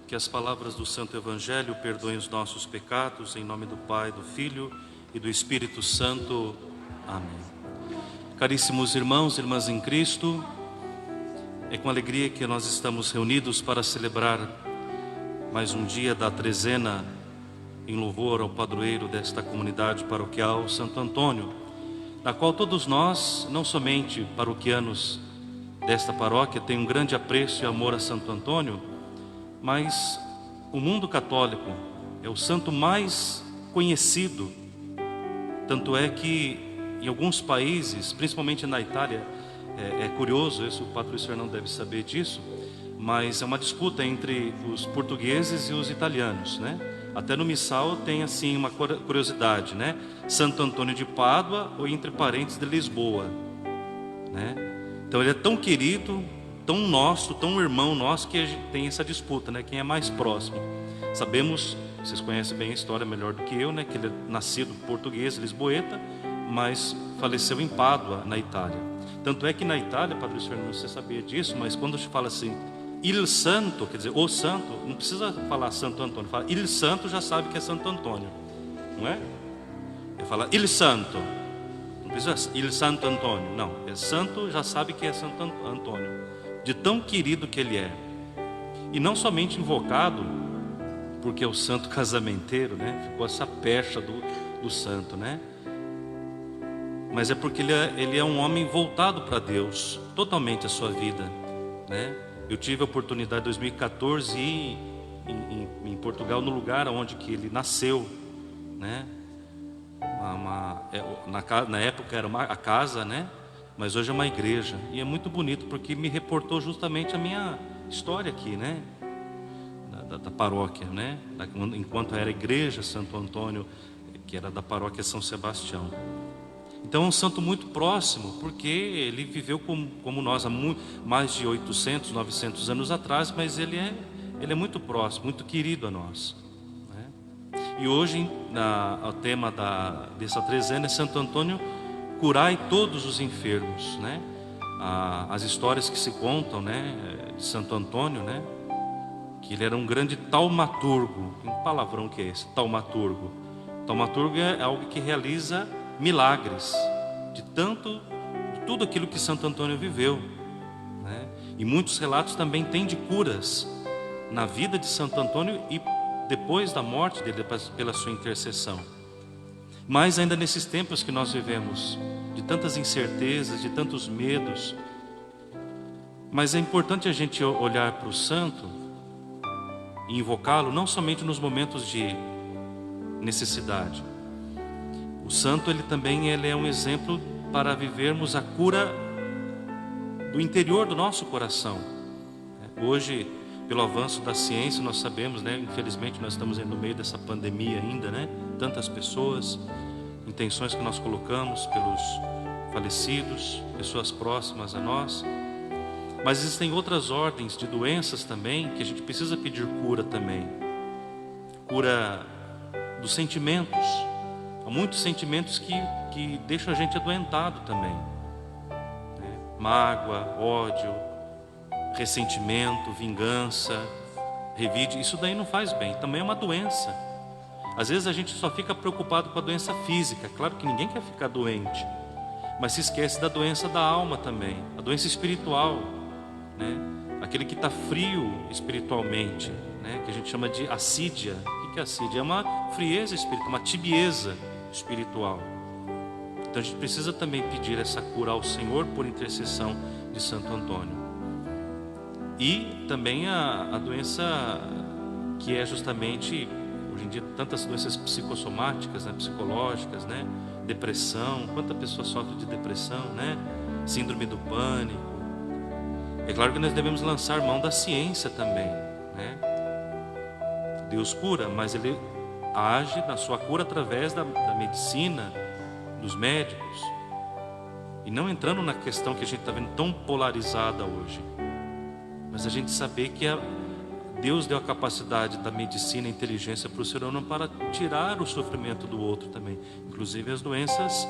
Que as palavras do Santo Evangelho perdoem os nossos pecados, em nome do Pai, do Filho e do Espírito Santo. Amém. Caríssimos irmãos e irmãs em Cristo, é com alegria que nós estamos reunidos para celebrar mais um dia da trezena em louvor ao padroeiro desta comunidade paroquial, Santo Antônio, na qual todos nós, não somente paroquianos desta paróquia, têm um grande apreço e amor a Santo Antônio, mas o mundo católico é o santo mais conhecido. Tanto é que em alguns países, principalmente na Itália, é curioso, isso o padre Luiz Fernando deve saber disso, mas é uma disputa entre os portugueses e os italianos, né? Até no missal tem assim uma curiosidade, né? Santo Antônio de Pádua ou entre parentes de Lisboa, né? Então ele é tão querido, tão nosso, tão irmão nosso, que a gente tem essa disputa, né? Quem é mais próximo. Sabemos, vocês conhecem bem a história melhor do que eu, né? Que ele é nascido português, lisboeta, mas faleceu em Pádua, na Itália. Tanto é que na Itália, Padre Luiz Fernando, você sabia disso, mas quando se fala assim, il santo, quer dizer, o santo, não precisa falar Santo Antônio, fala il santo, já sabe que é Santo Antônio, não é? Ele fala il santo, não precisa il Santo Antônio, não, é santo, já sabe que é Santo Antônio, de tão querido que ele é. E não somente invocado porque é o santo casamenteiro, né? Ficou essa pecha do santo, né? Mas é porque ele é um homem voltado para Deus, totalmente a sua vida, né? Eu tive a oportunidade em 2014 ir em Portugal, no lugar onde que ele nasceu, né? Na época era a casa, né? Mas hoje é uma igreja, e é muito bonito porque me reportou justamente a minha história aqui, né? Da paróquia, né? Enquanto era a igreja Santo Antônio, que era da paróquia São Sebastião. Então é um santo muito próximo, porque ele viveu como nós há mais de 800, 900 anos atrás, mas ele é muito próximo, muito querido a nós, né? E hoje o tema dessa trezena é Santo Antônio, curai todos os enfermos, né? As histórias que se contam, né, de Santo Antônio, né, que ele era um grande taumaturgo. Que palavrão que é esse? Taumaturgo. Taumaturgo é algo que realiza milagres de tudo aquilo que Santo Antônio viveu, né? E muitos relatos também têm de curas na vida de Santo Antônio e depois da morte dele, pela sua intercessão. Mas ainda nesses tempos que nós vivemos, de tantas incertezas, de tantos medos, mas é importante a gente olhar para o santo e invocá-lo não somente nos momentos de necessidade. O santo ele é um exemplo para vivermos a cura do interior do nosso coração. Hoje, pelo avanço da ciência, nós sabemos, né? Infelizmente nós estamos no meio dessa pandemia ainda, né? Tantas pessoas, intenções que nós colocamos pelos falecidos, pessoas próximas a nós. Mas existem outras ordens de doenças também que a gente precisa pedir cura também. Cura dos sentimentos. Há muitos sentimentos que deixam a gente adoentado também, né? Mágoa, ódio, ressentimento, vingança, revide, isso daí não faz bem, também é uma doença. Às vezes a gente só fica preocupado com a doença física. Claro que ninguém quer ficar doente, mas se esquece da doença da alma também, a doença espiritual, né? Aquele que está frio espiritualmente, né? Que a gente chama de assídia. O que é assídia? É uma frieza espiritual, uma tibieza espiritual. Então a gente precisa também pedir essa cura ao Senhor por intercessão de Santo Antônio. E também a doença que é justamente, hoje em dia, tantas doenças psicossomáticas, né, psicológicas, né, depressão, quanta pessoa sofre de depressão, né, síndrome do pânico. É claro que nós devemos lançar mão da ciência também, né? Deus cura, mas Ele age na sua cura através da medicina, dos médicos, e não entrando na questão que a gente está vendo tão polarizada hoje, mas a gente saber que Deus deu a capacidade da medicina e inteligência para o ser humano para tirar o sofrimento do outro também, inclusive as doenças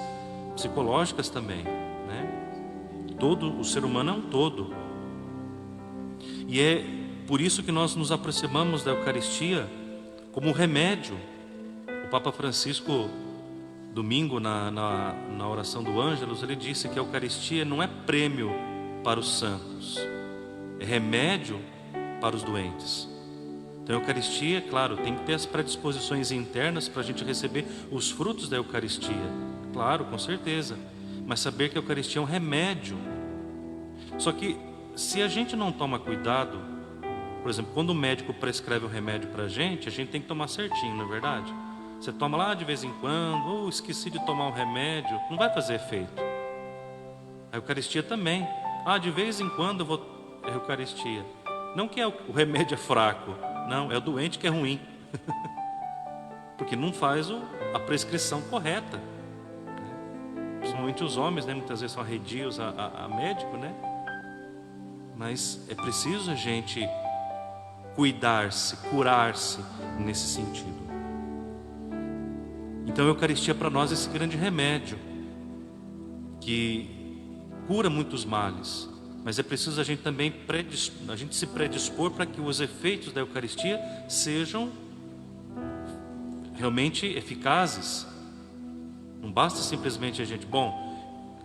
psicológicas também, né? Todo o ser humano é um todo, e é por isso que nós nos aproximamos da Eucaristia como remédio. O Papa Francisco, domingo, na oração do Ângelus, ele disse que a Eucaristia não é prêmio para os santos, é remédio para os doentes. Então a Eucaristia, claro, tem que ter as predisposições internas para a gente receber os frutos da Eucaristia, claro, com certeza, mas saber que a Eucaristia é um remédio. Só que se a gente não toma cuidado, por exemplo, quando o médico prescreve um remédio para a gente tem que tomar certinho, não é verdade? Você toma lá de vez em quando, esqueci de tomar um remédio, não vai fazer efeito. A Eucaristia também, de vez em quando eu vou a Eucaristia. Não que o remédio é fraco, não, é o doente que é ruim. Porque não faz a prescrição correta. Principalmente os homens, né? Muitas vezes são arredios a médico, né? Mas é preciso a gente cuidar-se, curar-se nesse sentido. Então a Eucaristia para nós é esse grande remédio que cura muitos males. Mas é preciso a gente também se predispor para que os efeitos da Eucaristia sejam realmente eficazes. Não basta simplesmente a gente,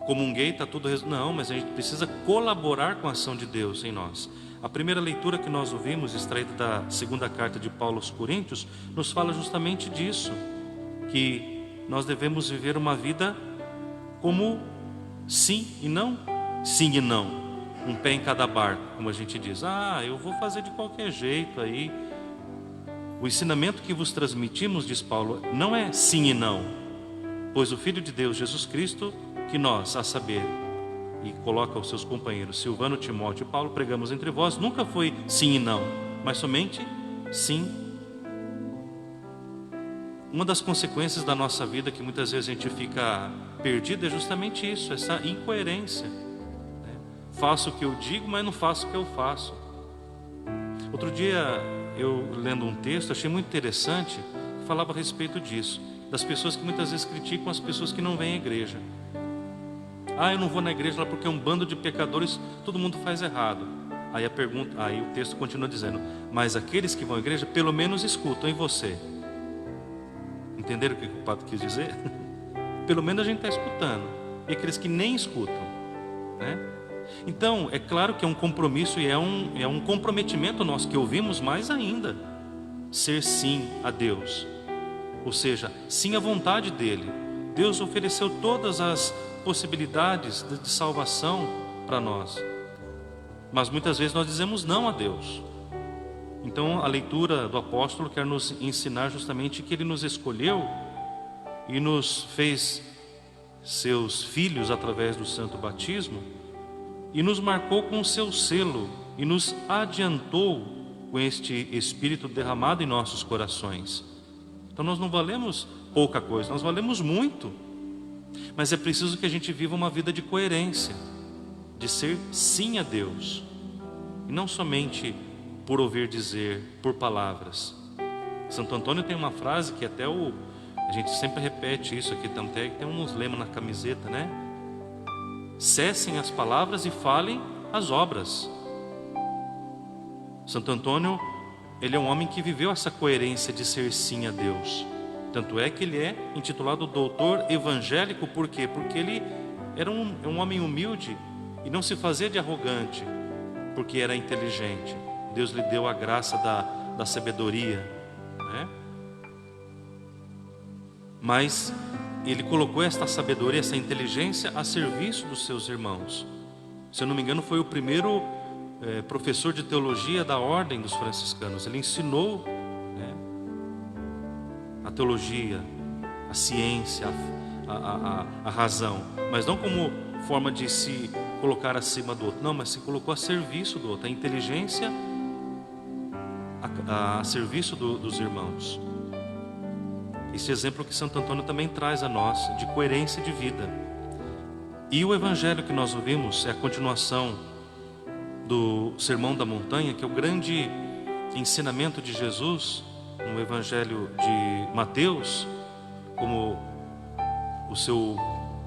comunguei, está tudo resolvido. Não, mas a gente precisa colaborar com a ação de Deus em nós. A primeira leitura que nós ouvimos, extraída da segunda carta de Paulo aos Coríntios, nos fala justamente disso, que nós devemos viver uma vida como sim e não, sim e não. Um pé em cada barco, como a gente diz. Eu vou fazer de qualquer jeito aí. O ensinamento que vos transmitimos, diz Paulo, não é sim e não, pois o Filho de Deus, Jesus Cristo, que nós, a saber, e coloca os seus companheiros Silvano, Timóteo e Paulo, pregamos entre vós, nunca foi sim e não, mas somente sim. Uma das consequências da nossa vida que muitas vezes a gente fica perdido é justamente isso, essa incoerência. Faço o que eu digo, mas não faço o que eu faço. Outro dia, eu lendo um texto, achei muito interessante, falava a respeito disso, das pessoas que muitas vezes criticam as pessoas que não vêm à igreja. Eu não vou na igreja lá porque é um bando de pecadores, todo mundo faz errado. Aí o texto continua dizendo, mas aqueles que vão à igreja pelo menos escutam em você. Entenderam o que o padre quis dizer? Pelo menos a gente está escutando. E aqueles que nem escutam, né? Então, é claro que é um compromisso e é um comprometimento nosso que ouvimos mais ainda. Ser sim a Deus, ou seja, sim à vontade dEle. Deus ofereceu todas as possibilidades de salvação para nós, mas muitas vezes nós dizemos não a Deus. Então a leitura do apóstolo quer nos ensinar justamente que Ele nos escolheu e nos fez seus filhos através do santo batismo, e nos marcou com o seu selo e nos adiantou com este Espírito derramado em nossos corações. Então nós não valemos pouca coisa, nós valemos muito. Mas é preciso que a gente viva uma vida de coerência, de ser sim a Deus, e não somente por ouvir dizer, por palavras. Santo Antônio tem uma frase que até a gente sempre repete isso aqui, tem uns lemas na camiseta, né? Cessem as palavras e falem as obras. Santo Antônio, ele é um homem que viveu essa coerência de ser sim a Deus. Tanto é que ele é intitulado doutor evangélico. Por quê? Porque ele era um homem humilde e não se fazia de arrogante, porque era inteligente. Deus lhe deu a graça da sabedoria, né? Mas ele colocou esta sabedoria, essa inteligência a serviço dos seus irmãos. Se eu não me engano, foi o primeiro professor de teologia da ordem dos franciscanos. Ele ensinou, né, a teologia, a ciência, a razão, mas não como forma de se colocar acima do outro, não, mas se colocou a serviço do outro, a inteligência a serviço dos irmãos. Esse exemplo que Santo Antônio também traz a nós, de coerência de vida. E o evangelho que nós ouvimos é a continuação do Sermão da Montanha, que é o grande ensinamento de Jesus no evangelho de Mateus, como o seu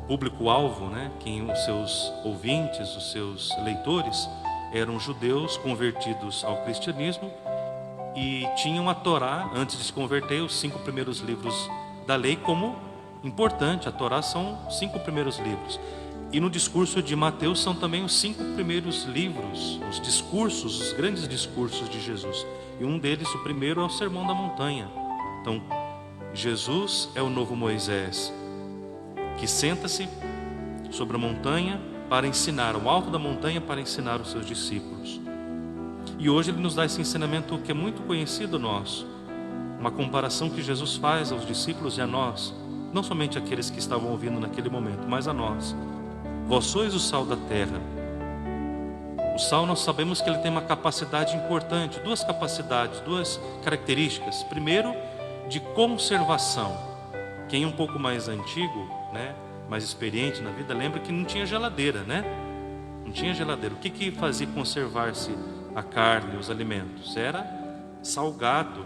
público-alvo, né? Os seus ouvintes, os seus leitores, eram judeus convertidos ao cristianismo e tinham a Torá, antes de se converter, os 5 primeiros livros da lei como importante. A Torá são os 5 primeiros livros. E no discurso de Mateus são também os 5 primeiros livros, os discursos, os grandes discursos de Jesus. E um deles, o primeiro, é o Sermão da Montanha. Então, Jesus é o novo Moisés, que senta-se sobre a montanha para ensinar, ao alto da montanha para ensinar os seus discípulos. E hoje ele nos dá esse ensinamento que é muito conhecido nosso, uma comparação que Jesus faz aos discípulos e a nós, não somente aqueles que estavam ouvindo naquele momento, mas a nós. Vós sois o sal da terra. O sal, nós sabemos que ele tem uma capacidade importante, 2 capacidades, 2 características. Primeiro, de conservação. Quem é um pouco mais antigo, né, mais experiente na vida, lembra que não tinha geladeira, né? Não tinha geladeira. O que fazia conservar-se a carne, os alimentos? Era salgado,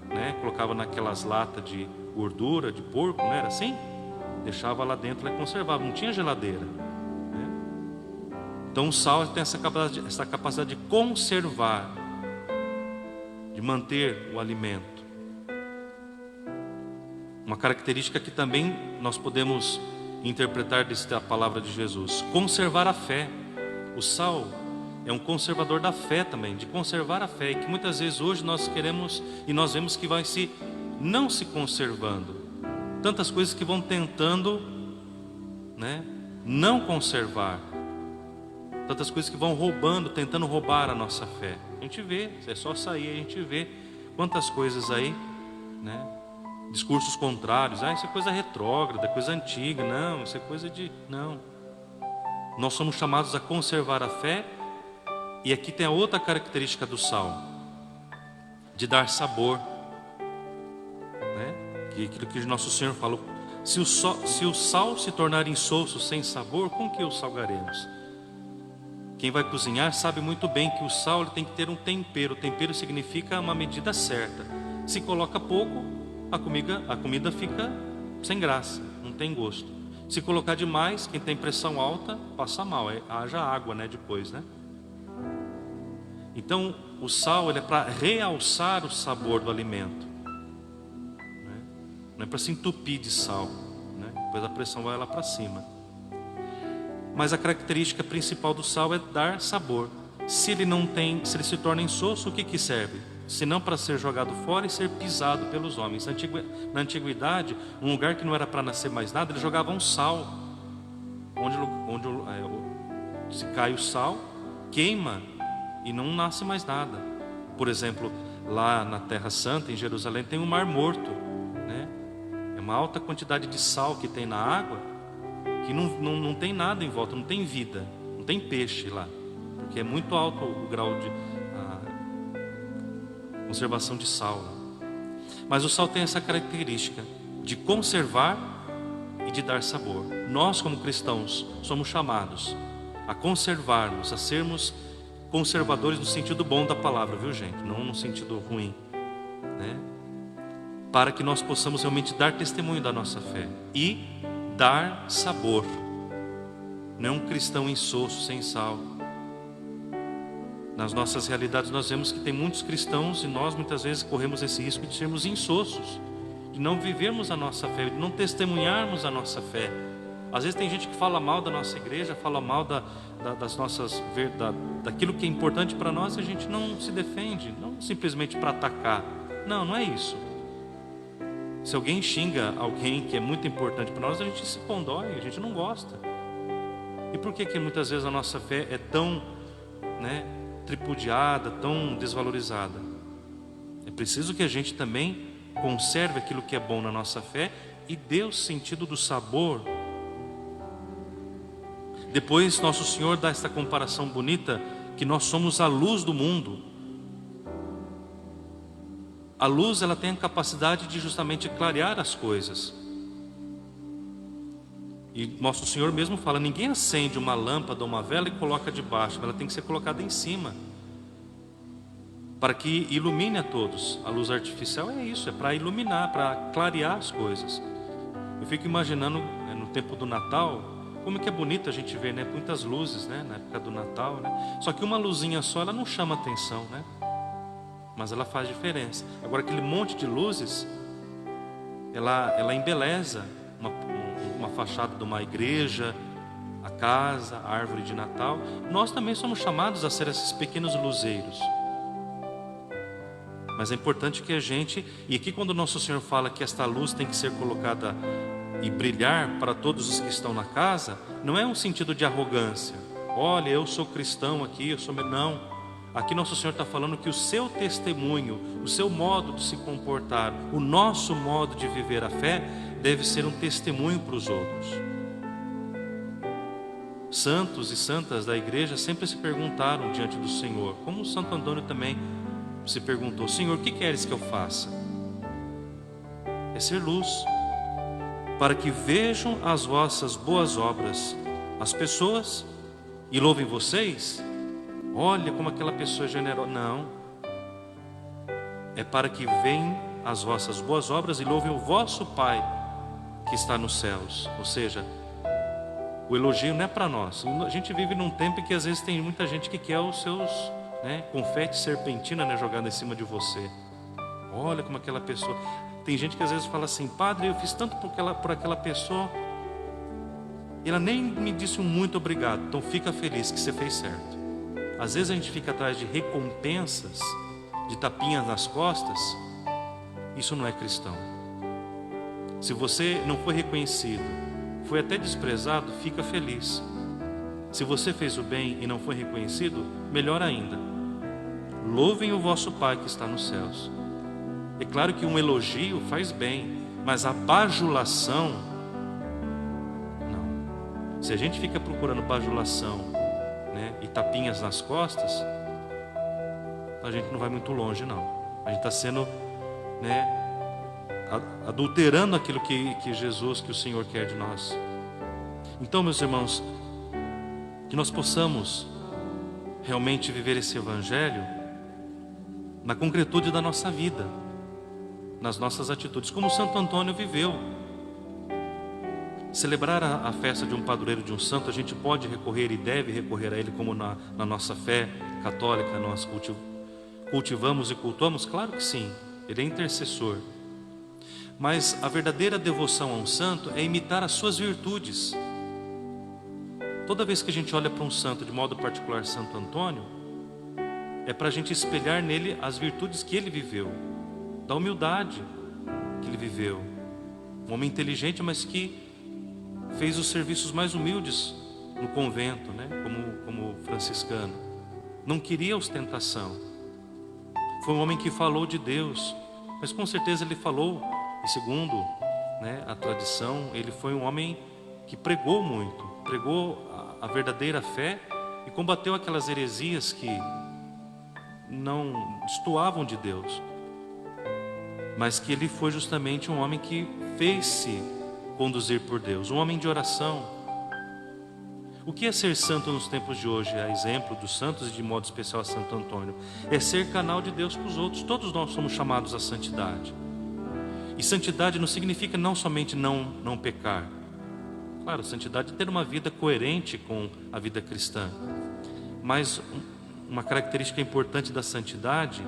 né? Colocava naquelas latas de gordura, de porco, não era assim? Deixava lá dentro e conservava, não tinha geladeira, né? Então o sal tem essa capacidade de conservar, de manter o alimento. Uma característica que também nós podemos interpretar desta palavra de Jesus: conservar a fé. O sal é um conservador da fé também, de conservar a fé, e que muitas vezes hoje nós queremos e nós vemos que vai não se conservando. Tantas coisas que vão tentando, né, não conservar. Tantas coisas que vão roubando, tentando roubar a nossa fé. A gente vê, é só sair, a gente vê quantas coisas aí, né? Discursos contrários. Isso é coisa retrógrada, coisa antiga. Não, isso é coisa de... Não. Nós somos chamados a conservar a fé. E aqui tem a outra característica do sal, de dar sabor, né? Que aquilo que o nosso Senhor falou: se o sal se tornar insosso, sem sabor, com que o salgaremos? Quem vai cozinhar sabe muito bem que o sal ele tem que ter um tempero. O tempero significa uma medida certa. Se coloca pouco, a comida fica sem graça, não tem gosto. Se colocar demais, quem tem pressão alta passa mal, haja água, né, depois, né? Então o sal ele é para realçar o sabor do alimento, né? Não é para se entupir de sal, né? Depois a pressão vai lá para cima. Mas a característica principal do sal é dar sabor. Se ele se torna insosso, o que serve? Senão para ser jogado fora e ser pisado pelos homens. Na antiguidade, um lugar que não era para nascer mais nada, eles jogavam sal. Onde se cai o sal, queima e não nasce mais nada. Por exemplo, lá na Terra Santa, em Jerusalém, tem o Mar Morto, né? É uma alta quantidade de sal que tem na água, que não tem nada em volta, não tem vida, não tem peixe lá, porque é muito alto o grau de conservação de sal. Mas o sal tem essa característica de conservar e de dar sabor. Nós, como cristãos, somos chamados a conservarmos, a sermos conservadores no sentido bom da palavra, viu, gente? Não no sentido ruim, né? Para que nós possamos realmente dar testemunho da nossa fé e dar sabor. Não é um cristão insosso, sem sal. Nas nossas realidades nós vemos que tem muitos cristãos e nós muitas vezes corremos esse risco de sermos insossos, de não vivermos a nossa fé, de não testemunharmos a nossa fé. Às vezes tem gente que fala mal da nossa igreja, fala mal das nossas daquilo que é importante para nós, e a gente não se defende, não simplesmente para atacar. Não é isso. Se alguém xinga alguém que é muito importante para nós, a gente se condói, a gente não gosta. E por que muitas vezes a nossa fé é tão, né, tripudiada, tão desvalorizada? É preciso que a gente também conserve aquilo que é bom na nossa fé e dê o sentido do sabor. Depois nosso Senhor dá esta comparação bonita, que nós somos a luz do mundo. A luz ela tem a capacidade de justamente clarear as coisas. E nosso Senhor mesmo fala: ninguém acende uma lâmpada ou uma vela e coloca debaixo, ela tem que ser colocada em cima, para que ilumine a todos. A luz artificial é isso, é para iluminar, para clarear as coisas. Eu fico imaginando no tempo do Natal, Como que é bonito a gente ver, né? Muitas luzes, né? Na época do Natal, né? Só que uma luzinha só, ela não chama atenção, né? Mas ela faz diferença. Agora aquele monte de luzes, ela embeleza uma fachada de uma igreja, a casa, a árvore de Natal. Nós também somos chamados a ser esses pequenos luzeiros. Mas é importante que a gente, e aqui quando o nosso Senhor fala que esta luz tem que ser colocada e brilhar para todos os que estão na casa, não é um sentido de arrogância. Olha, eu sou cristão aqui, eu sou... Não. Aqui nosso Senhor está falando que o seu testemunho, o seu modo de se comportar, o nosso modo de viver a fé, deve ser um testemunho para os outros. Santos e santas da igreja sempre se perguntaram diante do Senhor, como Santo Antônio também se perguntou: Senhor, o que queres que eu faça? É ser luz, para que vejam as vossas boas obras as pessoas e louvem vocês. Olha como aquela pessoa é generosa. Não, é para que vejam as vossas boas obras e louvem o vosso Pai que está nos céus. Ou seja, o elogio não é para nós. A gente vive num tempo que às vezes tem muita gente que quer os seus, confete serpentina, jogado em cima de você. Olha como aquela pessoa... Tem gente que às vezes fala assim: padre, eu fiz tanto por aquela pessoa e ela nem me disse um muito obrigado, então fica feliz que você fez certo. Às vezes a gente fica atrás de recompensas, de tapinhas nas costas. Isso não é cristão. Se você não foi reconhecido, foi até desprezado, fica feliz. Se você fez o bem e não foi reconhecido, melhor ainda, louvem o vosso Pai que está nos céus. É claro que um elogio faz bem, mas a bajulação, não. Se a gente fica procurando bajulação, e tapinhas nas costas, a gente não vai muito longe, não. A gente está sendo, adulterando aquilo que Jesus, que o Senhor quer de nós. Então, meus irmãos, que nós possamos realmente viver esse Evangelho na concretude da nossa vida, nas nossas atitudes, como Santo Antônio viveu. Celebrar a festa de um padroeiro, de um santo, a gente pode recorrer e deve recorrer a ele, como na nossa fé católica nós cultivamos e cultuamos? Claro que sim, ele é intercessor. Mas a verdadeira devoção a um santo é imitar as suas virtudes. Toda vez que a gente olha para um santo, de modo particular Santo Antônio, é para a gente espelhar nele as virtudes que ele viveu, da humildade que ele viveu. Um homem inteligente, mas que fez os serviços mais humildes no convento, como franciscano. Não queria ostentação. Foi um homem que falou de Deus, mas com certeza ele falou, e segundo a tradição, ele foi um homem que pregou muito, pregou a verdadeira fé e combateu aquelas heresias que não destoavam de Deus, mas que ele foi justamente um homem que fez-se conduzir por Deus, um homem de oração. O que é ser santo nos tempos de hoje? A exemplo dos santos e de modo especial a Santo Antônio, é ser canal de Deus para os outros. Todos nós somos chamados à santidade. E santidade não significa não somente não pecar. Claro, santidade é ter uma vida coerente com a vida cristã. Mas uma característica importante da santidade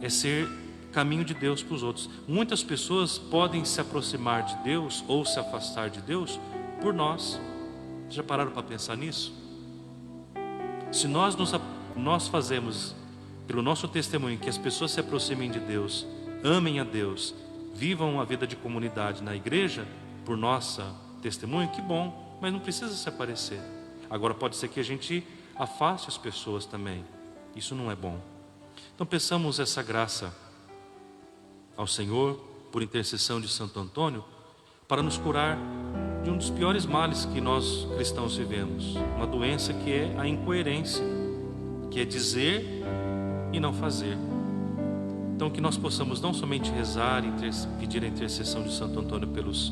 é ser caminho de Deus para os outros. Muitas pessoas podem se aproximar de Deus ou se afastar de Deus por nós. Já pararam para pensar nisso? Se nós fazemos pelo nosso testemunho que as pessoas se aproximem de Deus, amem a Deus, vivam a vida de comunidade na igreja, por nossa testemunho, que bom, mas não precisa se aparecer. Agora pode ser que a gente afaste as pessoas também. Isso não é bom. Então peçamos essa graça ao Senhor, por intercessão de Santo Antônio, para nos curar de um dos piores males que nós cristãos vivemos, uma doença que é a incoerência, que é dizer e não fazer. Então que nós possamos não somente rezar e pedir a intercessão de Santo Antônio pelos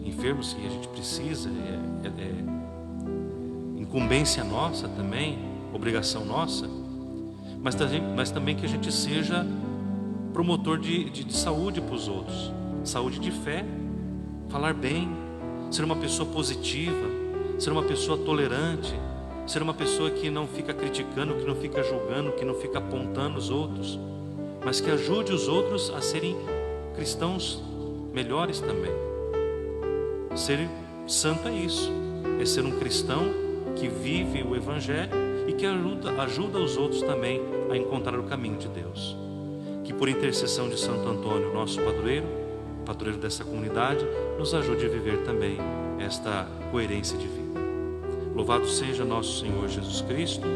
enfermos, que a gente precisa, é incumbência nossa também, obrigação nossa, mas também que a gente seja promotor de saúde para os outros, saúde de fé, falar bem, ser uma pessoa positiva, ser uma pessoa tolerante, ser uma pessoa que não fica criticando, que não fica julgando, que não fica apontando os outros, mas que ajude os outros a serem cristãos melhores também. Ser santo é isso, é ser um cristão que vive o Evangelho e que ajuda os outros também a encontrar o caminho de Deus. Que por intercessão de Santo Antônio, nosso padroeiro dessa comunidade, nos ajude a viver também esta coerência de vida. Louvado seja nosso Senhor Jesus Cristo.